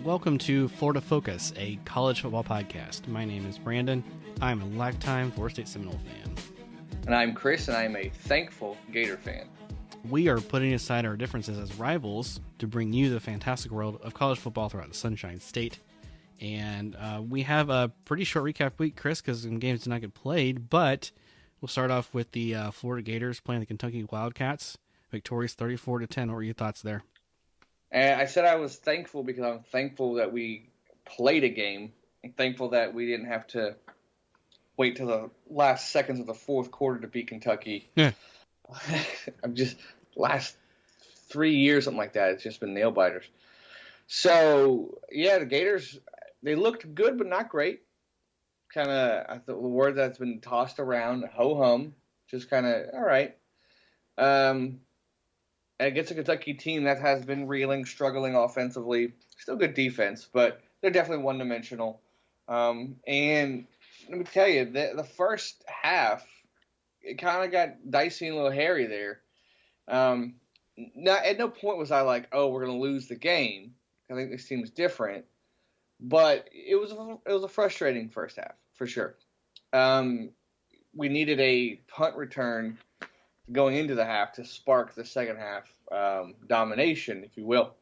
welcome to Florida Focus, a college football podcast. My name is Brandon. I'm a lifetime Florida State Seminole fan. And I'm Chris, and I'm a thankful Gator fan. We are putting aside our differences as rivals to bring you the fantastic world of college football throughout the Sunshine State. And we have a pretty short recap week, Chris, because some games did not get played. But we'll start off with the Florida Gators playing the Kentucky Wildcats. Victorious 34-10. What were your thoughts there? And I said I was thankful because I'm thankful that we played a game. I'm thankful that we didn't have to wait till the last seconds of the fourth quarter to beat Kentucky. Yeah. I'm just last 3 years, something like that. It's just been nail biters. So yeah, the Gators, they looked good but not great. Kind of the word that's been tossed around, ho hum, just kind of all right. Against a Kentucky team that has been reeling, struggling offensively, still good defense, but they're definitely one-dimensional. And let me tell you, the first half, it kind of got dicey and a little hairy there. At no point was I like, oh, we're going to lose the game. I think this team's different. But it was a frustrating first half, for sure. We needed a punt return going into the half to spark the second half domination, if you will.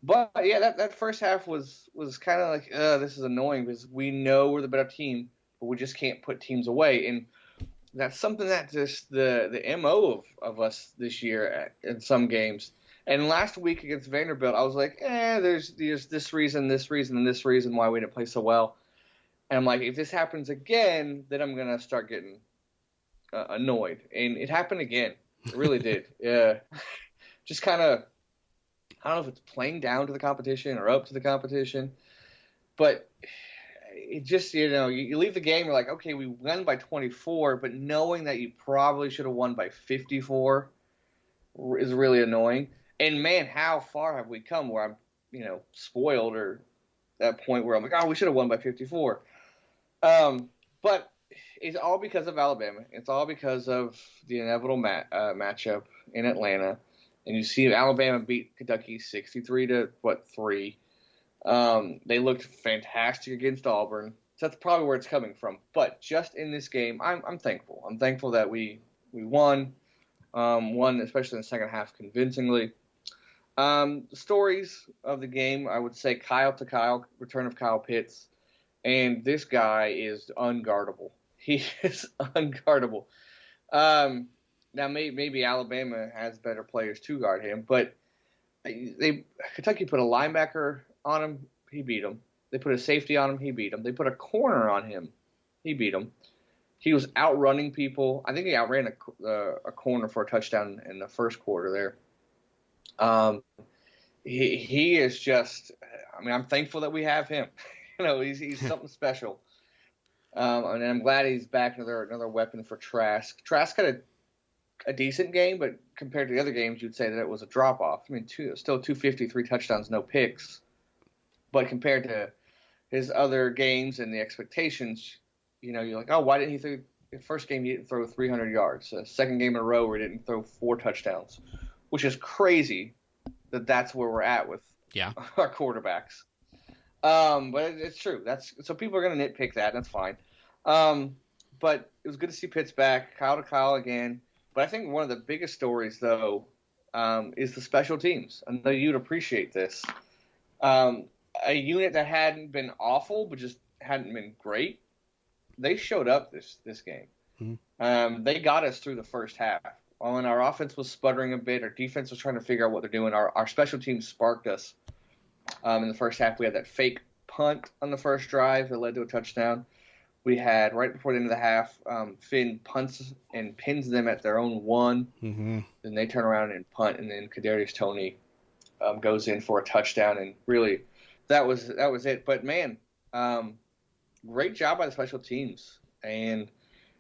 But yeah, that first half was kind of like, this is annoying because we know we're the better team, but we just can't put teams away. And that's something that just the MO of us this year in some games. And last week against Vanderbilt, I was like, there's this reason, and this reason why we didn't play so well. And I'm like, if this happens again, then I'm going to start getting annoyed. And it happened again. It really did. Yeah. Just kind of, I don't know if it's playing down to the competition or up to the competition, but it just, you leave the game, you're like, okay, we won by 24, but knowing that you probably should have won by 54 is really annoying. And man, how far have we come where I'm, spoiled, or that point where I'm like, we should have won by 54. But it's all because of Alabama. It's all because of the inevitable matchup in Atlanta. And you see Alabama beat Kentucky 63-3. They looked fantastic against Auburn. So that's probably where it's coming from. But just in this game, I'm thankful. I'm thankful that we won. Won, especially in the second half, convincingly. The stories of the game, I would say return of Kyle Pitts. And this guy is unguardable. He is unguardable. Now, maybe Alabama has better players to guard him, but Kentucky put a linebacker on him, he beat him. They put a safety on him, he beat him. They put a corner on him, he beat him. He was outrunning people. I think he outran a corner for a touchdown in the first quarter there. He is just, I'm thankful that we have him. He's something special. And I'm glad he's back, another weapon for Trask. Trask had a decent game, but compared to the other games, you'd say that it was a drop-off. Still 253 touchdowns, no picks. But compared to his other games and the expectations, you're like, oh, why didn't he throw the first game he didn't throw 300 yards? Second game in a row where he didn't throw 4 touchdowns, which is crazy that's where we're at with our quarterbacks. But it's true. So people are going to nitpick that. That's fine. But it was good to see Pitts back, Kyle again. But I think one of the biggest stories, though, is the special teams. I know you'd appreciate this. A unit that hadn't been awful, but just hadn't been great, they showed up this game. Mm-hmm. They got us through the first half. When our offense was sputtering a bit, our defense was trying to figure out what they're doing. Our special teams sparked us. In the first half, we had that fake punt on the first drive that led to a touchdown. We had, right before the end of the half, Finn punts and pins them at their own 1. Mm-hmm. Then they turn around and punt, and then Kadarius Toney goes in for a touchdown. And really, that was it. But, man, great job by the special teams. And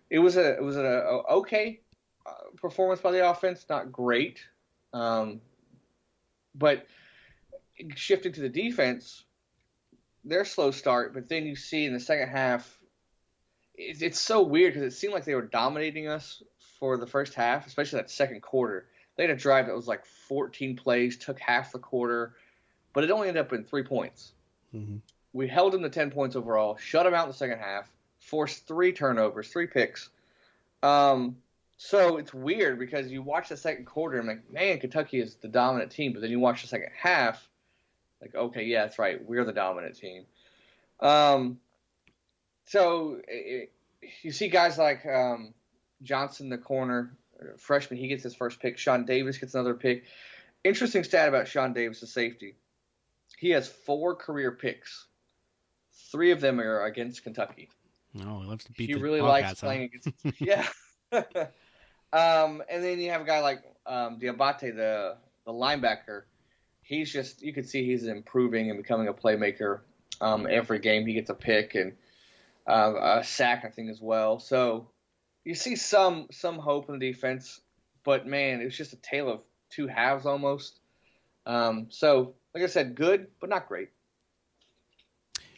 it was an okay performance by the offense, not great. But shifting to the defense, their slow start, but then you see in the second half, it's so weird because it seemed like they were dominating us for the first half, especially that second quarter. They had a drive that was like 14 plays, took half the quarter, but it only ended up in 3 points. Mm-hmm. We held them to 10 points overall, shut them out in the second half, forced 3 turnovers, 3 picks. So it's weird because you watch the second quarter and like, man, Kentucky is the dominant team. But then you watch the second half, like, okay, yeah, that's right, we're the dominant team. You see guys like Johnson, the corner freshman, he gets his first pick. Sean Davis gets another pick. Interesting stat about Sean Davis, the safety. He has 4 career picks. 3 of them are against Kentucky. Oh, he loves to beat He the really Wildcats, likes playing against. Yeah. And then you have a guy like Diabate, the linebacker. He's just, you could see he's improving and becoming a playmaker. Every game he gets a pick and a sack, I think, as well. So you see some hope in the defense, but man, it was just a tale of 2 halves almost. So like I said, good but not great.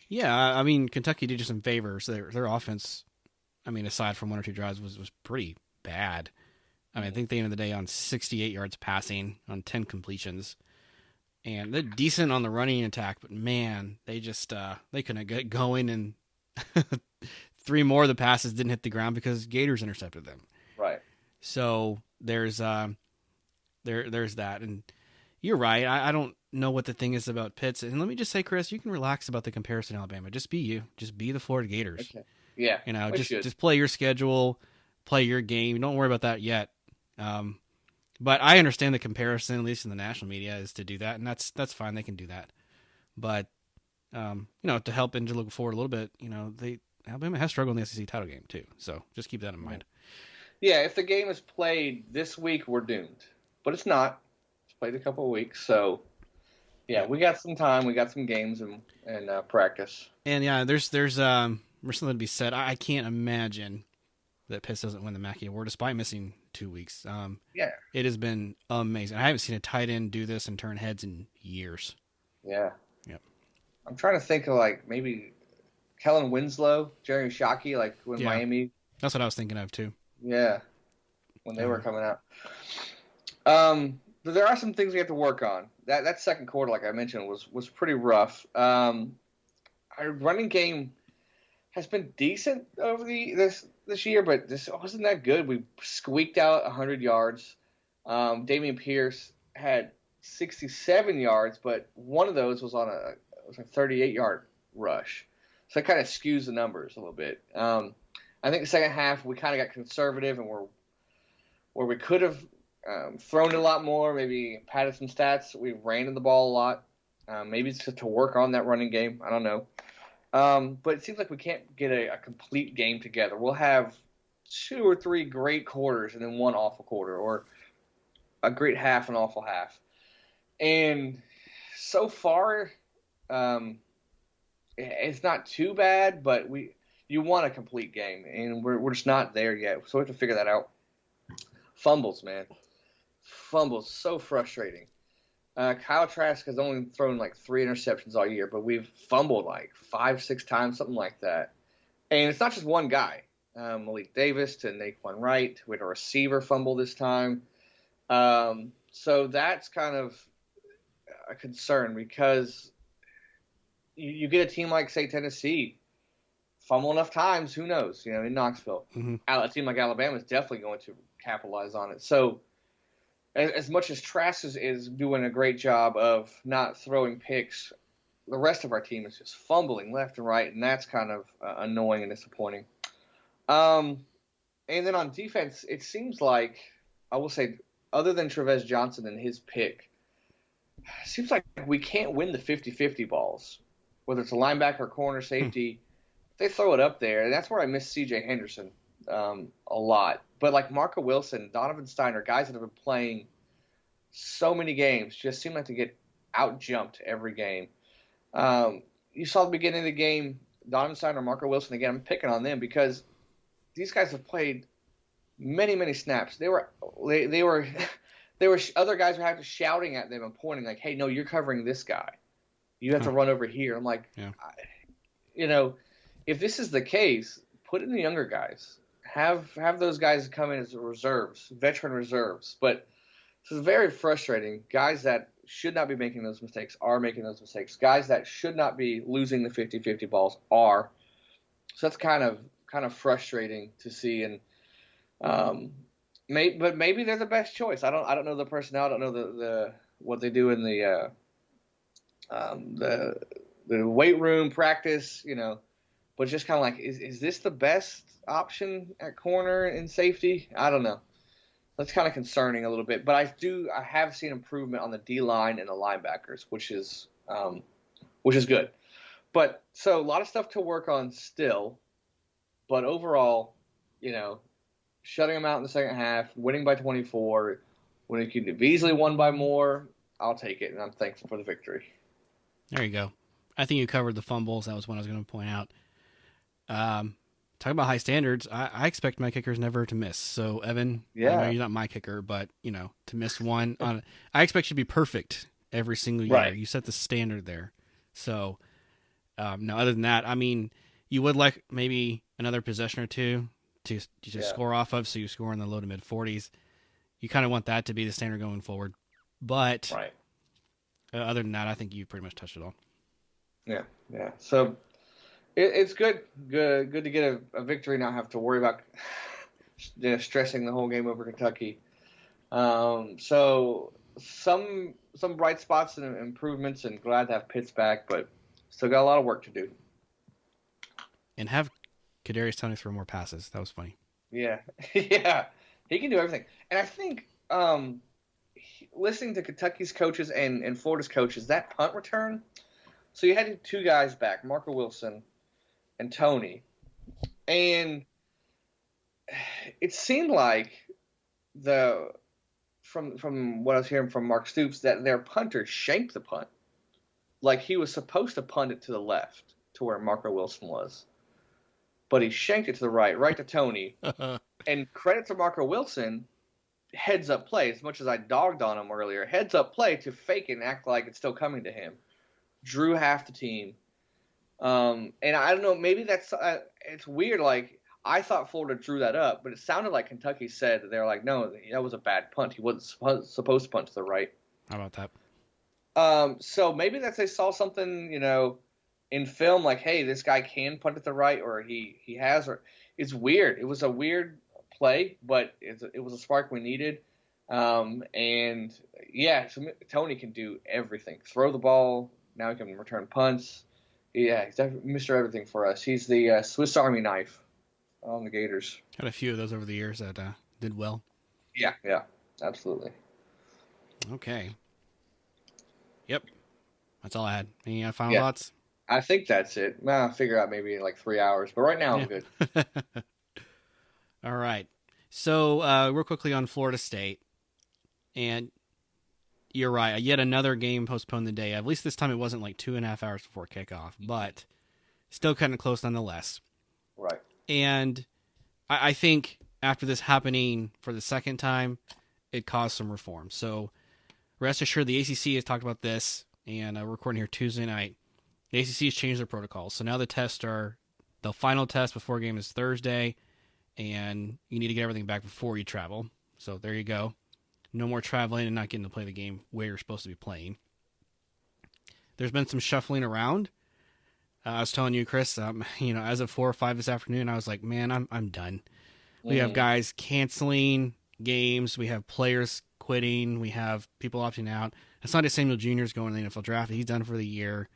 Yeah, I mean, Kentucky did you some favors. Their offense, I mean, aside from 1 or 2 drives, was pretty bad. I mean, I think they ended the day on 68 yards passing on 10 completions. And they're decent on the running attack, but man, they just they couldn't get going, and 3 more of the passes didn't hit the ground because Gators intercepted them. Right. So there's that, and you're right. I don't know what the thing is about Pitts, and let me just say, Chris, you can relax about the comparison to Alabama. Just be you. Just be the Florida Gators. Okay. Yeah. You know, just play your schedule, play your game. Don't worry about that yet. But I understand the comparison, at least in the national media, is to do that, and that's fine. They can do that. But to help and to look forward a little bit, Alabama has struggled in the SEC title game too. So just keep that in mind. Yeah, if the game is played this week, we're doomed. But it's not. It's played a couple of weeks, so yeah, we got some time. We got some games and practice. And yeah, there's something to be said. I can't imagine that Pitt doesn't win the Mackey Award despite missing 2 weeks. Yeah, it has been amazing. I haven't seen a tight end do this and turn heads in years. Yeah. Yep. I'm trying to think of like maybe Kellen Winslow, Jeremy Shockey, like when Miami. That's what I was thinking of too. Yeah, when they were coming out. But there are some things we have to work on. That second quarter, like I mentioned, was pretty rough. Our running game has been decent over this year, but this wasn't that good. We squeaked out 100 yards. Damian Pierce had 67 yards, but one of those was on a 38-yard rush. So it kind of skews the numbers a little bit. I think the second half we kind of got conservative and where we could have thrown it a lot more, maybe padded some stats. We ran the ball a lot. Maybe it's just to work on that running game. I don't know. But it seems like we can't get a complete game together. We'll have 2 or 3 great quarters and then 1 awful quarter, or a great half and awful half. And so far, it's not too bad, but you want a complete game, and we're just not there yet. So we have to figure that out. Fumbles, man. Fumbles, so frustrating. Kyle Trask has only thrown like 3 interceptions all year, but we've fumbled like 5-6 times, something like that. And it's not just one guy. Malik Davis to Naquan Wright. We had a receiver fumble this time. So that's kind of a concern because you get a team like, say, Tennessee, fumble enough times, who knows, in Knoxville. Mm-hmm. A team like Alabama is definitely going to capitalize on it. So as much as Trask is doing a great job of not throwing picks, the rest of our team is just fumbling left and right, and that's kind of annoying and disappointing. And then on defense, it seems like, I will say, other than Trevez Johnson and his pick, it seems like we can't win the 50-50 balls, whether it's a linebacker, corner, safety. They throw it up there, and that's where I miss C.J. Henderson a lot. But like Marco Wilson, Donovan Steiner, guys that have been playing so many games, just seem like to get out-jumped every game. You saw the beginning of the game, Donovan Steiner, Marco Wilson, again, I'm picking on them because these guys have played many, many snaps. They were other guys were having shouting at them and pointing like, hey, no, you're covering this guy. You have to run over here. I'm like, if this is the case, put in the younger guys. Have those guys come in as reserves, veteran reserves. But this is very frustrating. Guys that should not be making those mistakes are making those mistakes. Guys that should not be losing the 50-50 balls are. So that's kind of frustrating to see. And but maybe they're the best choice. I don't know the personnel. I don't know the what they do in the weight room practice. But just kind of like, is this the best option at corner and safety? I don't know. That's kind of concerning a little bit, but I have seen improvement on the D line and the linebackers, which is good. But so a lot of stuff to work on still, but overall, shutting them out in the second half, winning by 24, when it could have easily won by more, I'll take it, and I'm thankful for the victory. There you go. I think you covered the fumbles. That was what I was going to point out. Talking about high standards, I expect my kickers never to miss. So, Evan, I know you're not my kicker, but, to miss one, I expect you to be perfect every single year. Right. You set the standard there. So, no, other than that, I mean, you would like maybe another possession or two to score off of, so you score in the low to mid 40s. You kind of want that to be the standard going forward. But right. Other than that, I think you pretty much touched it all. Yeah. So it's good to get a victory, not have to worry about stressing the whole game over Kentucky. So some bright spots and improvements, and glad to have Pitts back, but still got a lot of work to do. And have Kadarius Toney throw more passes. That was funny. Yeah. Yeah. He can do everything. And I think listening to Kentucky's coaches and Florida's coaches, that punt return, so you had two guys back, Marco Wilson and Toney, and it seemed like from what I was hearing from Mark Stoops, that their punter shanked the punt. Like he was supposed to punt it to the left to where Marco Wilson was, but he shanked it to the right to Toney. And credit to Marco Wilson, heads up play, as much as I dogged on him earlier, heads up play to fake it and act like it's still coming to him. Drew half the team. And I don't know, maybe that's it's weird. Like, I thought Florida drew that up, but it sounded like Kentucky said that they're like, no, that was a bad punt. He wasn't supposed to punt to the right. How about that? So maybe they saw something, in film, like, hey, this guy can punt at the right, or he has, or it's weird. It was a weird play, but it was a spark we needed. And yeah, so Toney can do everything. Throw the ball. Now he can return punts. Yeah, he's Mr. Everything for us. He's the Swiss Army knife on the Gators. Had a few of those over the years that did well. Yeah, absolutely. Okay. Yep. That's all I had. Any final thoughts? I think that's it. I'll figure out maybe in like 3 hours, but right now I'm good. All right. So real quickly on Florida State, and you're right. Yet another game postponed the day. At least this time it wasn't like 2.5 hours before kickoff, but still kind of close nonetheless. Right. And I think after this happening for the second time, it caused some reform. So rest assured, the ACC has talked about this, and we're recording here Tuesday night. The ACC has changed their protocols. So now the final test before game is Thursday, and you need to get everything back before you travel. So there you go. No more traveling and not getting to play the game where you're supposed to be playing. There's been some shuffling around. I was telling you, Chris, as of 4 or 5 this afternoon, I was like, man, I'm done. We have guys canceling games. We have players quitting. We have people opting out. It's not as Samuel Jr. is going to the NFL draft. He's done for the year.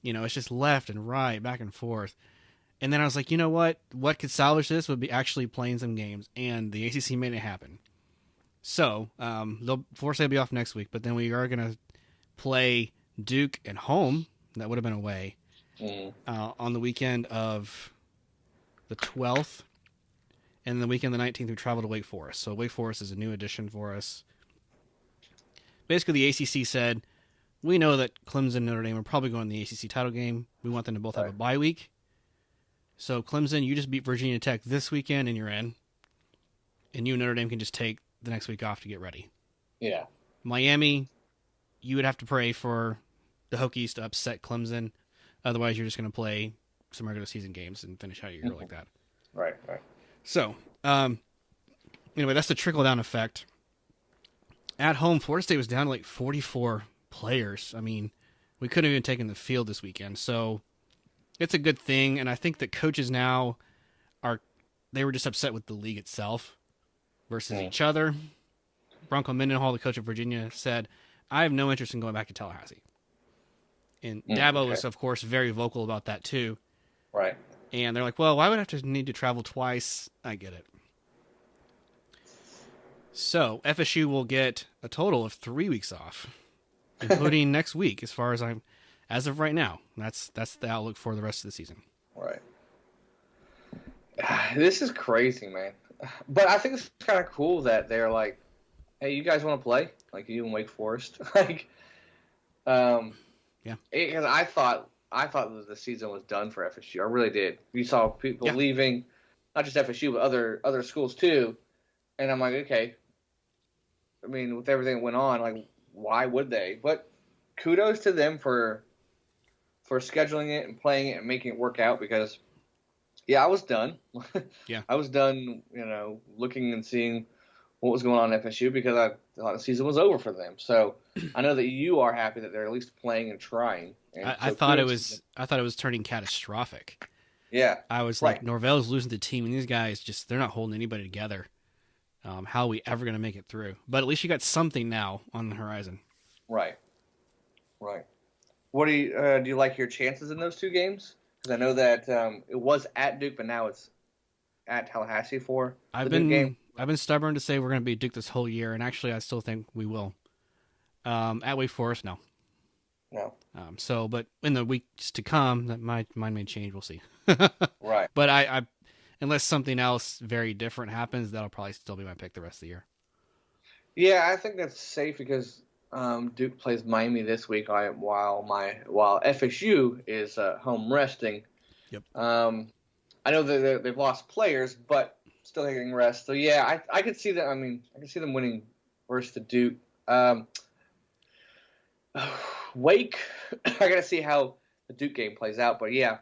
It's just left and right, back and forth. And then I was like, you know what? What could salvage this would be actually playing some games. And the ACC made it happen. So, Florida State will be off next week, but then we are going to play Duke at home. That would have been away. On the weekend of the 12th. And the weekend of the 19th, we travel to Wake Forest. So Wake Forest is a new addition for us. Basically, the ACC said, we know that Clemson and Notre Dame are probably going to the ACC title game. We want them to both have a bye week. So Clemson, you just beat Virginia Tech this weekend and you're in. And you and Notre Dame can just take the next week off to get ready. Yeah. Miami, you would have to pray for the Hokies to upset Clemson. Otherwise, you're just going to play some regular season games and finish out your year like that. Right. So, anyway, that's the trickle-down effect At home, Florida State was down to like 44 players. I mean, we couldn't even taken the field this weekend. So it's a good thing. And I think that coaches now they were just upset with the league itself versus each other. Bronco Mendenhall, the coach of Virginia, said, I have no interest in going back to Tallahassee. And Dabo was, of course, very vocal about that too. Right. And they're like, well, why would I have to need to travel twice? I get it. So FSU will get a total of 3 weeks off, including next week, as of right now. That's the outlook for the rest of the season. Right. This is crazy, man. But I think it's kind of cool that they're like, hey, you guys want to play? Like you and Wake Forest, yeah. Because I thought that the season was done for FSU. I really did. You saw people leaving, not just FSU, but other schools too. And I'm like, okay. I mean, with everything that went on, like, why would they? But kudos to them for scheduling it and playing it and making it work out because, yeah, I was done. Yeah. I was done, looking and seeing what was going on at FSU because I thought the season was over for them. So I know that you are happy that they're at least playing and trying. And I thought it was turning catastrophic. Yeah. I was like, Norvell's losing the team, and these guys they're not holding anybody together. How are we ever going to make it through? But at least you got something now on the horizon. Right. What do you like your chances in those two games? Because I know that it was at Duke, but now it's at Tallahassee for the Duke game. I've been stubborn to say we're going to beat Duke this whole year, and actually I still think we will. At Wake Forest, no. No. But in the weeks to come, that my mind may change. We'll see. Right. But I unless something else very different happens, that'll probably still be my pick the rest of the year. Yeah, I think that's safe because Duke plays Miami this week while FSU is home resting. Yep. I know that they've lost players, but still getting rest. So yeah, I could see that. I mean, I could see them winning versus the Duke. Wake, I got to see how the Duke game plays out. But yeah,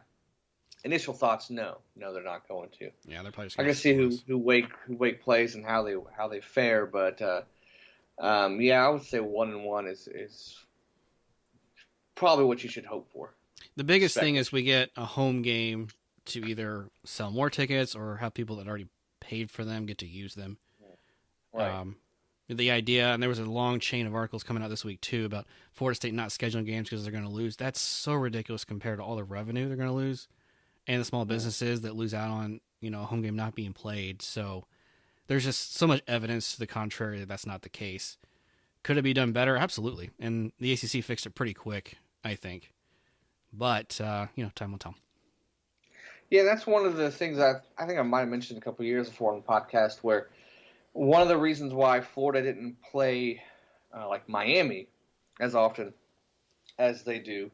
initial thoughts, no, they're not going to. Yeah, they're probably. I got to see who Wake plays and how they fare. But I would say 1-1 is probably what you should hope for. The biggest thing is we get a home game to either sell more tickets or have people that already paid for them get to use them. Right. The idea, and there was a long chain of articles coming out this week too about Florida State not scheduling games because they're going to lose. That's so ridiculous compared to all the revenue they're going to lose, and the small businesses that lose out on a home game not being played. So there's just so much evidence to the contrary that that's not the case. Could it be done better? Absolutely, and the ACC fixed it pretty quick, I think. But time will tell. Yeah, that's one of the things I think I might have mentioned a couple of years before on the podcast where one of the reasons why Florida didn't play like Miami as often as they do,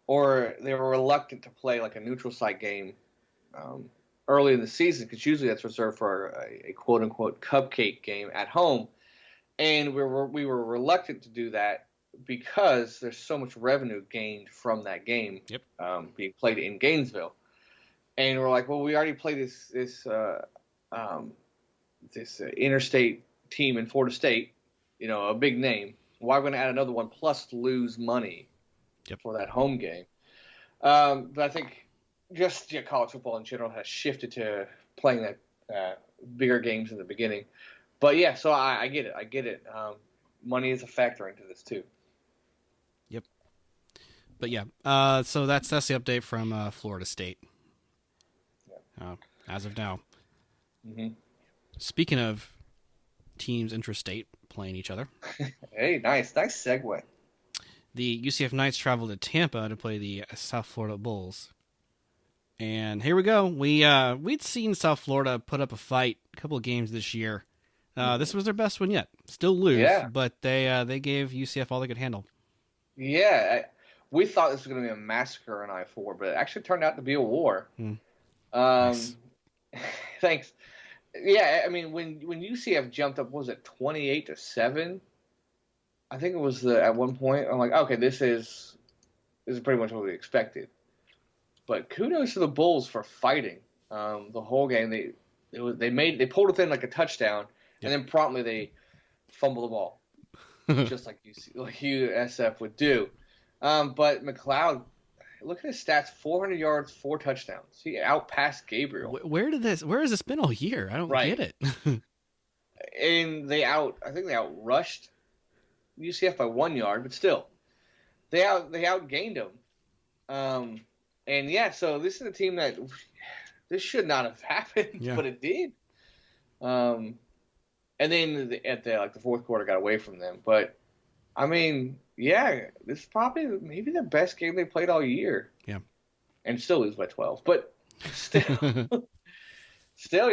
or they were reluctant to play like a neutral site game early in the season, because usually that's reserved for a quote-unquote cupcake game at home. And we were reluctant to do that because there's so much revenue gained from that game being played in Gainesville. And we're like, well, we already played this interstate team in Florida State, a big name. Why are we going to add another one plus lose money for that home game? But I think just college football in general has shifted to playing that bigger games in the beginning. But yeah, so I get it. Money is a factor into this too. Yep. But yeah, so that's the update from Florida State. As of now. Mm-hmm. Speaking of teams intrastate playing each other. Hey, nice segue. The UCF Knights traveled to Tampa to play the South Florida Bulls. And here we go. We'd seen South Florida put up a fight a couple of games this year. This was their best one yet. Still lose, but they gave UCF all they could handle. Yeah, we thought this was going to be a massacre in I-4, but it actually turned out to be a war. Nice. Thanks. Yeah, I mean, when UCF jumped up, what was it 28-7? I think it was at one point. I'm like, okay, this is pretty much what we expected. But kudos to the Bulls for fighting the whole game. They pulled within like a touchdown, and then promptly they fumbled the ball. just like USF would do. But McLeod, look at his stats: 400 yards, 4 touchdowns. He outpassed Gabriel. Where has this been all year? I don't Right. get it. And I think they outrushed UCF by 1 yard, but still, they outgained them. And yeah, so this is a team that this should not have happened, Yeah. but it did. And then the fourth quarter got away from them. But I mean, yeah, this is probably maybe the best game they played all year. Yeah. And still lose by 12, but still,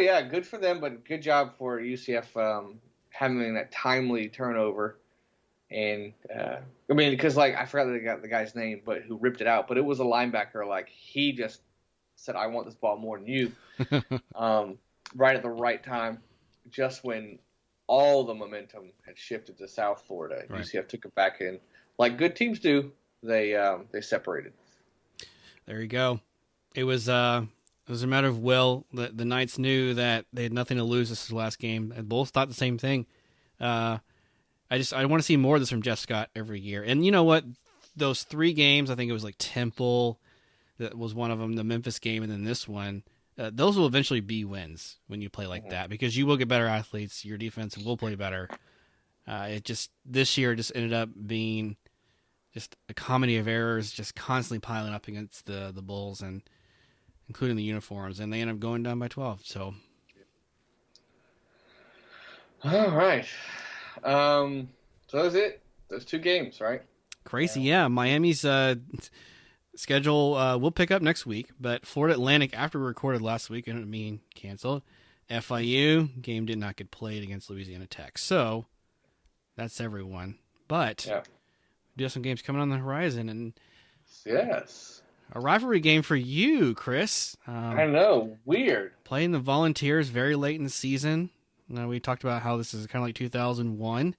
yeah, good for them. But good job for UCF having that timely turnover. And I mean, because I forgot that they got the guy's name, but who ripped it out. But it was a linebacker. He just said, "I want this ball more than you," right at the right time, just when all the momentum had shifted to South Florida. Right. UCF took it back in, like good teams do. They separated. There you go. It was a matter of will. The Knights knew that they had nothing to lose. This is the last game, and both thought the same thing. I want to see more of this from Jeff Scott every year. And you know what? Those 3 games, I think it was Temple, that was one of them, the Memphis game, and then this one. Those will eventually be wins when you play like that, because you will get better athletes. Your defense will play better. This year just ended up being just a comedy of errors, just constantly piling up against the Bulls, and including the uniforms, and they end up going down by 12. So, All right. So that was it. Those 2 games, right? crazy, yeah. Miami's schedule will pick up next week, but Florida Atlantic, after we recorded last week, ended up being canceled. FIU game did not get played against Louisiana Tech, so that's everyone. But we do have some games coming on the horizon, and yes, a rivalry game for you, Chris. I know, weird. Playing the Volunteers very late in the season. We talked about how this is kind of like 2001,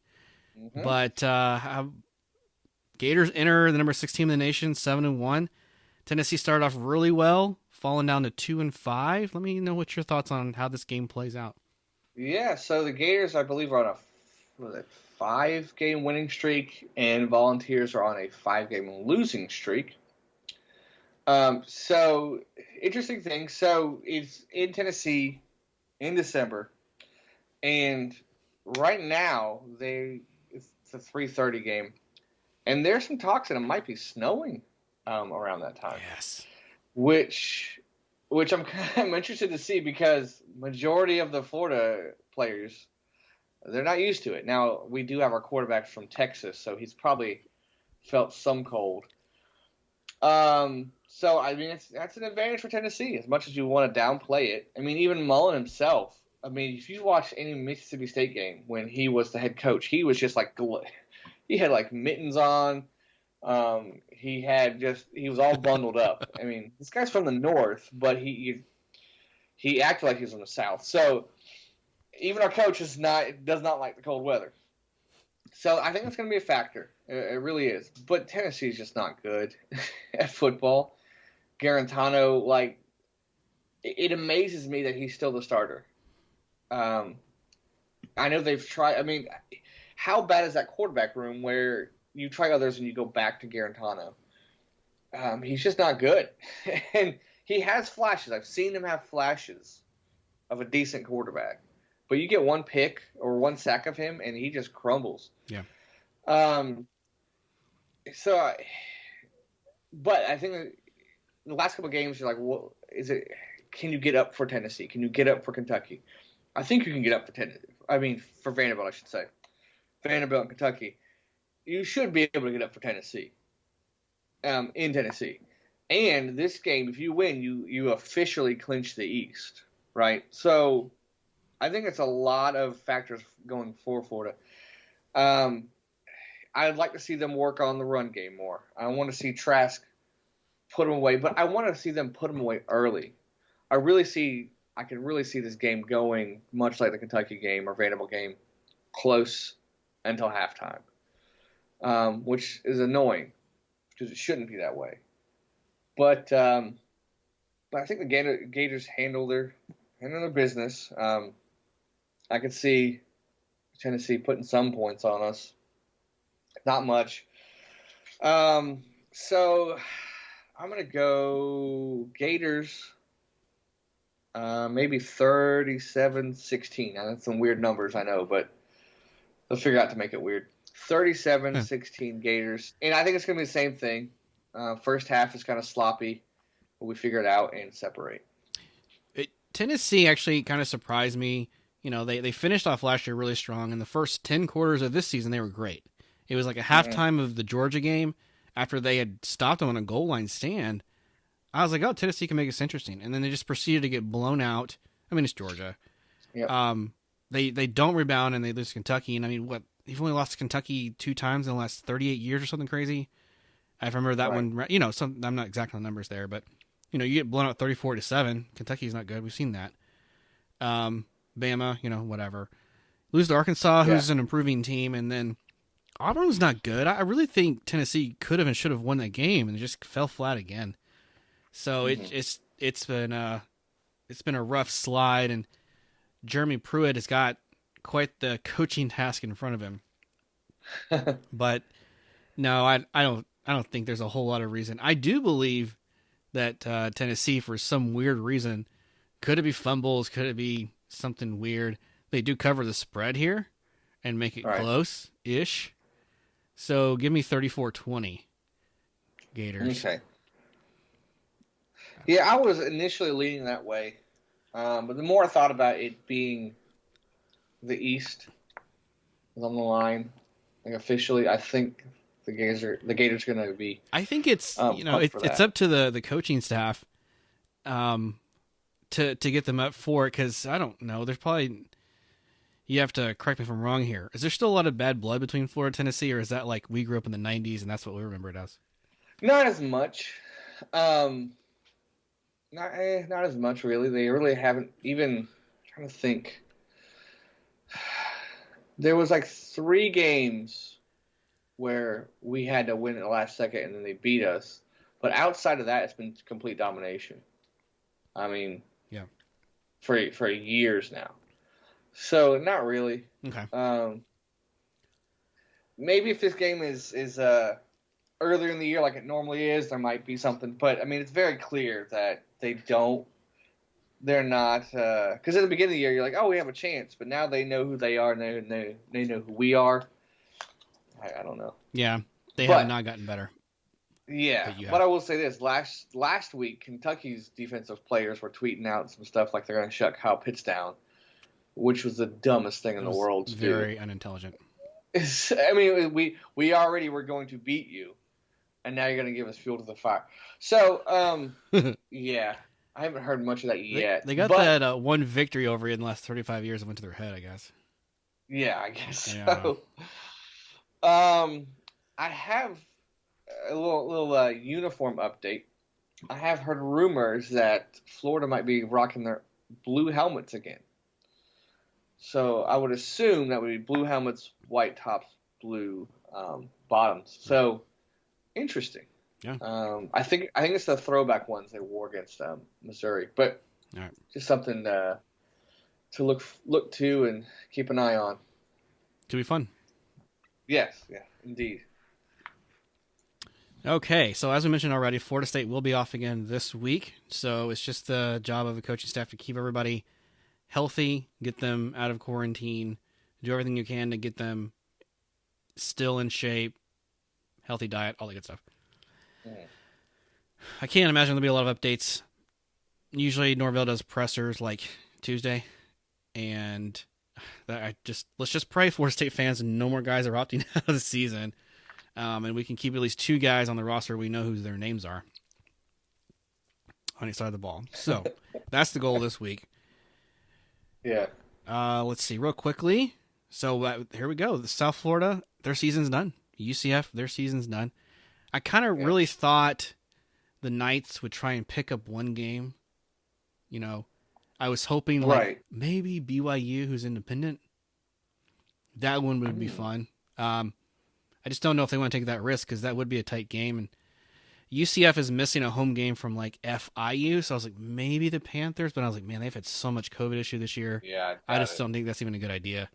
but Gators enter the number 6 team in the nation, 7-1. Tennessee started off really well, falling down to 2-5. Let me know what your thoughts on how this game plays out. Yeah, so the Gators, I believe, are on a 5-game winning streak, and Volunteers are on a 5-game losing streak. So interesting thing. So it's in Tennessee in December, and right now it's a 3:30 game, and there's some talks that it might be snowing around that time. Yes, which I'm interested to see, because majority of the Florida players, they're not used to it. Now, we do have our quarterback from Texas, so he's probably felt some cold. So, I mean, that's an advantage for Tennessee, as much as you want to downplay it. I mean, even Mullen himself, I mean, if you watch any Mississippi State game when he was the head coach, he was just he had mittens on. He was all bundled up. I mean, this guy's from the North, but he acted like he was from the South. So even our coach does not like the cold weather. So I think that's going to be a factor. It really is. But Tennessee's just not good at football. Garantano, it amazes me that he's still the starter. I know they've tried. I mean, how bad is that quarterback room where you try others and you go back to Garantano? He's just not good. And he has flashes. I've seen him have flashes of a decent quarterback. But you get one pick or one sack of him, and he just crumbles. Yeah. But I think the last couple of games, you're like, well, can you get up for Tennessee? Can you get up for Kentucky? I think you can get up for Vanderbilt, I should say. Vanderbilt and Kentucky. You should be able to get up for Tennessee. In Tennessee. And this game, if you win, you officially clinch the East, right? So I think it's a lot of factors going for Florida. I'd like to see them work on the run game more. I want to see Trask put them away, but I want to see them put them away early. I can really see this game going much like the Kentucky game or Vanderbilt game, close until halftime, which is annoying because it shouldn't be that way. But I think the Gators handle their business. I could see Tennessee putting some points on us, Not much. So I'm gonna go Gators. Maybe 37-16. Now that's some weird numbers, I know, but they'll figure out to make it weird. 37-16 Gators, and I think it's gonna be the same thing. First half is kind of sloppy, but we figure it out and separate. Tennessee actually kind of surprised me. You know, they finished off last year really strong. In the first 10 quarters of this season, they were great. It was like a halftime of the Georgia game after they had stopped them on a goal line stand. I was like, oh, Tennessee can make this interesting. And then they just proceeded to get blown out. I mean, it's Georgia. Yep. They don't rebound and they lose to Kentucky. And I mean, what? You've only lost to Kentucky 2 times in the last 38 years or something crazy. I remember that one. You know, I'm not exact on the numbers there, but you know, you get blown out 34-7. Kentucky's not good. We've seen that. Bama, you know, whatever. Lose to Arkansas, who's an improving team, and then Auburn's not good. I really think Tennessee could have and should have won that game, and it just fell flat again. So it's been a rough slide, and Jeremy Pruitt has got quite the coaching task in front of him. But no, I don't think there's a whole lot of reason. I do believe that Tennessee, for some weird reason, could it be fumbles, could it be something weird, they do cover the spread here and make it close-ish. So give me 34-20 Gators. Okay. Yeah, I was initially leaning that way, but the more I thought about it being the East is on the line, like officially, I think the Gators going to be. I think it's it's up to the coaching staff, to get them up for it, because I don't know. There's probably, you have to correct me if I'm wrong here. Is there still a lot of bad blood between Florida and Tennessee, or is that like we grew up in the 90s and that's what we remember it as? Not as much. Not as much, really. They really haven't even. I'm trying to think. There was like 3 games where we had to win at the last second and then they beat us. But outside of that, it's been complete domination. I mean, yeah, for years now. So not really. Okay. Maybe if this game is earlier in the year like it normally is, there might be something. But I mean, it's very clear that they're not, because at the beginning of the year you're like, oh, we have a chance, but now they know who they are and they know who we are. I don't know. Yeah, they have not gotten better. Yeah, but I will say this: last week, Kentucky's defensive players were tweeting out some stuff like they're going to shut Kyle Pitts down, which was the dumbest thing in the world to do. Very unintelligent. I mean, we already were going to beat you, and now you're going to give us fuel to the fire. So, yeah, I haven't heard much of that yet. They got that one victory over you in the last 35 years that went to their head, I guess. Yeah, I guess yeah. So. I have a little uniform update. I have heard rumors that Florida might be rocking their blue helmets again. So I would assume that would be blue helmets, white tops, blue bottoms. So interesting. Yeah. I think it's the throwback ones they wore against Missouri, but just something to look to and keep an eye on. To be fun. Yes, yeah, indeed. Okay, so as we mentioned already, Florida State will be off again this week. So it's just the job of the coaching staff to keep everybody healthy, get them out of quarantine, do everything you can to get them still in shape, healthy diet, all that good stuff. I can't imagine there'll be a lot of updates. Usually Norvell does pressers like Tuesday, and let's just pray Florida State fans and no more guys are opting out of the season. And we can keep at least 2 guys on the roster we know who their names are on each side of the ball. So that's the goal this week. Yeah. Let's see real quickly. So here we go. South Florida, their season's done. UCF, their season's done. I kind of really thought the Knights would try and pick up one game. You know, I was hoping like maybe BYU, who's independent. That one would be fun. I just don't know if they want to take that risk because that would be a tight game. And UCF is missing a home game from like FIU, so I was like, maybe the Panthers, but I was like, man, they've had so much COVID issue this year. Yeah, I just don't think that's even a good idea.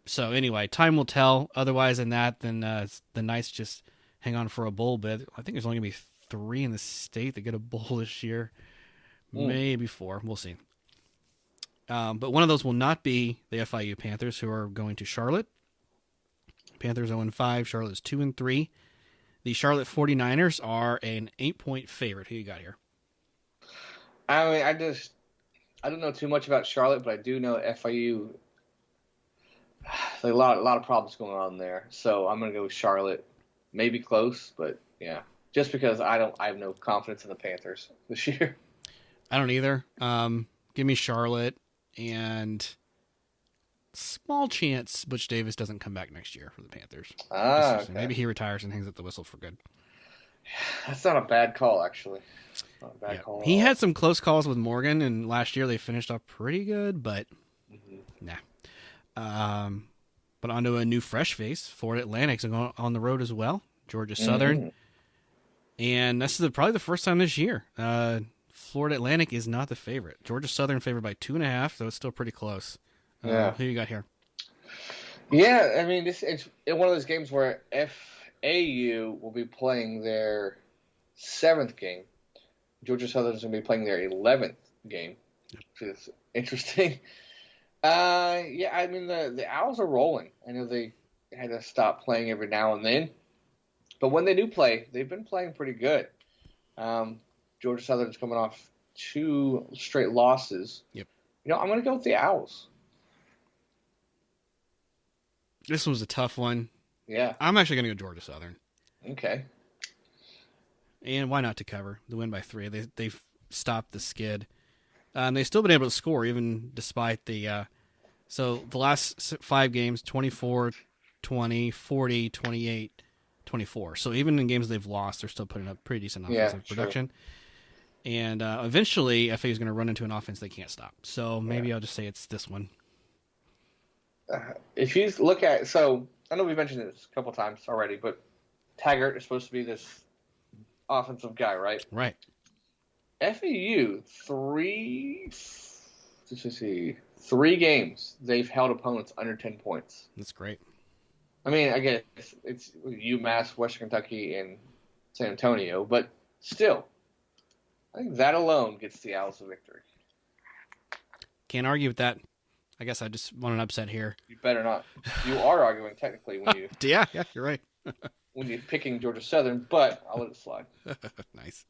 So anyway, time will tell. Otherwise than that, then the Knights just hang on for a bowl bid. I think there's only going to be 3 in the state that get a bowl this year. Maybe 4. We'll see. But one of those will not be the FIU Panthers, who are going to Charlotte. Panthers 0-5. Charlotte is 2-3. The Charlotte 49ers are an 8-point favorite. Who you got here? I mean, I don't know too much about Charlotte, but I do know FIU. There's a lot of problems going on there, so I'm gonna go with Charlotte. Maybe close, but yeah, just because I have no confidence in the Panthers this year. I don't either. Give me Charlotte, and small chance Butch Davis doesn't come back next year for the Panthers. Okay. Maybe he retires and hangs up the whistle for good. That's not a bad call, actually. Not a bad call. He had some close calls with Morgan, and last year they finished off pretty good, but nah. But onto a new fresh face. Florida Atlantic's going on the road as well. Georgia Southern. And this is probably the first time this year. Florida Atlantic is not the favorite. Georgia Southern favored by 2.5, so it's still pretty close. Who you got here? Yeah, I mean, it's one of those games where FAU will be playing their 7th game. Georgia Southern's going to be playing their 11th game, which is interesting. Yeah, I mean, the Owls are rolling. I know they had to stop playing every now and then. But when they do play, they've been playing pretty good. Georgia Southern's coming off 2 straight losses. Yep. I'm going to go with the Owls. This was a tough one. Yeah. I'm actually going to go Georgia Southern. Okay. And why not to cover? The win by 3. They've stopped the skid. And they've still been able to score even despite the so the last 5 games, 24, 20, 40, 28, 24. So even in games they've lost, they're still putting up pretty decent offensive production. And eventually FA is going to run into an offense they can't stop. So maybe I'll just say it's this one. If you look at, so I know we've mentioned this a couple times already, but Taggart is supposed to be this offensive guy, right? Right. FAU, 3 games they've held opponents under 10 points. That's great. I mean, I guess it's UMass, Western Kentucky, and San Antonio, but still, I think that alone gets the Owls a victory. Can't argue with that. I guess I just want an upset here. You better not. You are arguing technically when you. Yeah, you're right. When you're picking Georgia Southern, but I'll let it slide. Nice.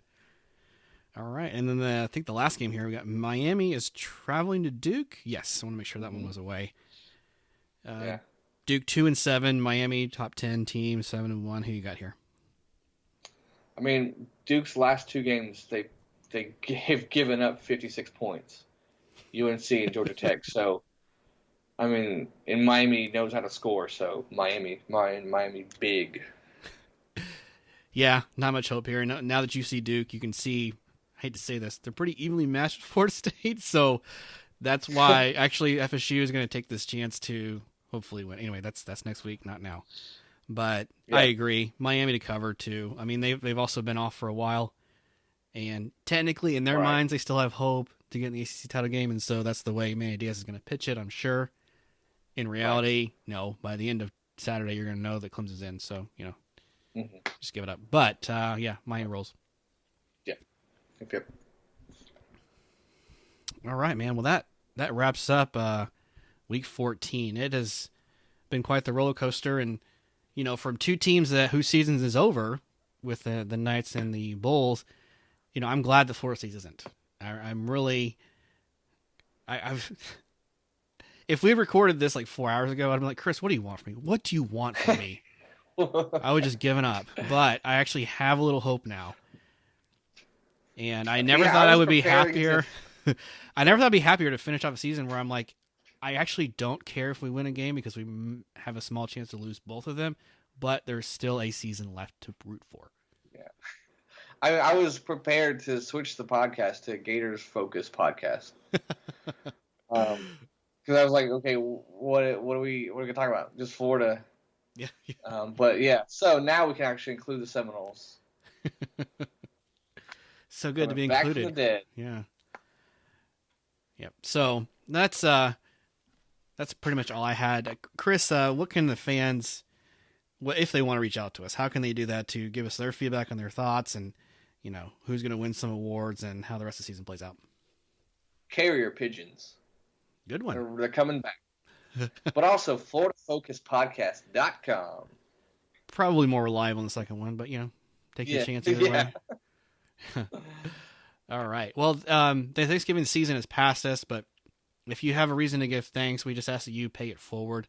All right, and then I think the last game here we got Miami is traveling to Duke. Yes, I want to make sure that one was away. Duke 2-7, Miami top 10 team 7-1. Who you got here? I mean, Duke's last 2 games they have given up 56 points. UNC and Georgia Tech. So, I mean, and Miami knows how to score. So Miami big. Yeah, not much hope here. Now that you see Duke, you can see. I hate to say this, they're pretty evenly matched with Florida State. So that's why actually FSU is going to take this chance to hopefully win. Anyway, that's next week, not now. But I agree, Miami to cover too. I mean, they've also been off for a while, and technically in their minds they still have hope to get in the ACC title game, and so that's the way Manny Diaz is going to pitch it, I'm sure. In reality, no. By the end of Saturday, you're going to know that Clemson's in, so just give it up. But Miami rolls. Yeah. Yep. All right, man. Well, that wraps up week 14. It has been quite the roller coaster, and from 2 teams whose seasons is over with the Knights and the Bulls, I'm glad that Florida State isn't. I'm really, I've. If we recorded this like 4 hours ago, I'd be like, Chris, what do you want from me? What do you want from me? I would just given up. But I actually have a little hope now. And I never thought I would be happier. I never thought I'd be happier to finish off a season where I'm like, I actually don't care if we win a game because we have a small chance to lose both of them. But there's still a season left to root for. Yeah. I was prepared to switch the podcast to Gators Focus podcast. Because I was like, okay, what are we going to talk about? Just Florida. Yeah. But yeah, so now we can actually include the Seminoles. So good to be back included. From the dead. Yeah. Yep. So that's That's pretty much all I had. Chris, what can the fans, if they want to reach out to us, how can they do that to give us their feedback on their thoughts and, who's going to win some awards and how the rest of the season plays out? Carrier pigeons. Good one. They're coming back. But also FloridaFocusPodcast.com. Probably more reliable than the second one, but, take your chance either way. All right. Well, the Thanksgiving season has passed us, but if you have a reason to give thanks, we just ask that you pay it forward.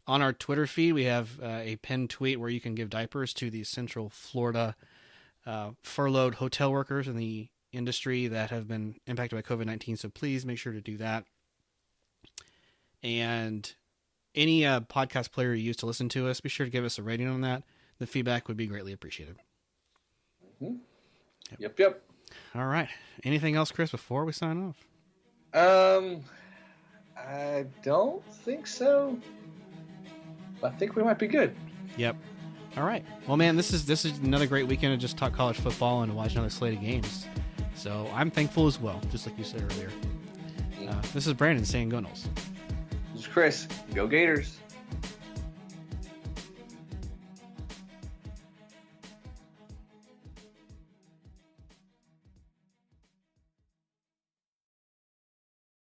On our Twitter feed, we have a pinned tweet where you can give diapers to the Central Florida furloughed hotel workers in the industry that have been impacted by COVID-19. So please make sure to do that. And any podcast player you use to listen to us, be sure to give us a rating on that. The feedback would be greatly appreciated. Mm-hmm. Yep. All right. Anything else, Chris, before we sign off? I don't think so. I think we might be good. Yep. All right. Well, man, this is another great weekend to just talk college football and watch another slate of games. So I'm thankful as well, just like you said earlier. This is Brandon saying go Noles. This is Chris. Go Gators.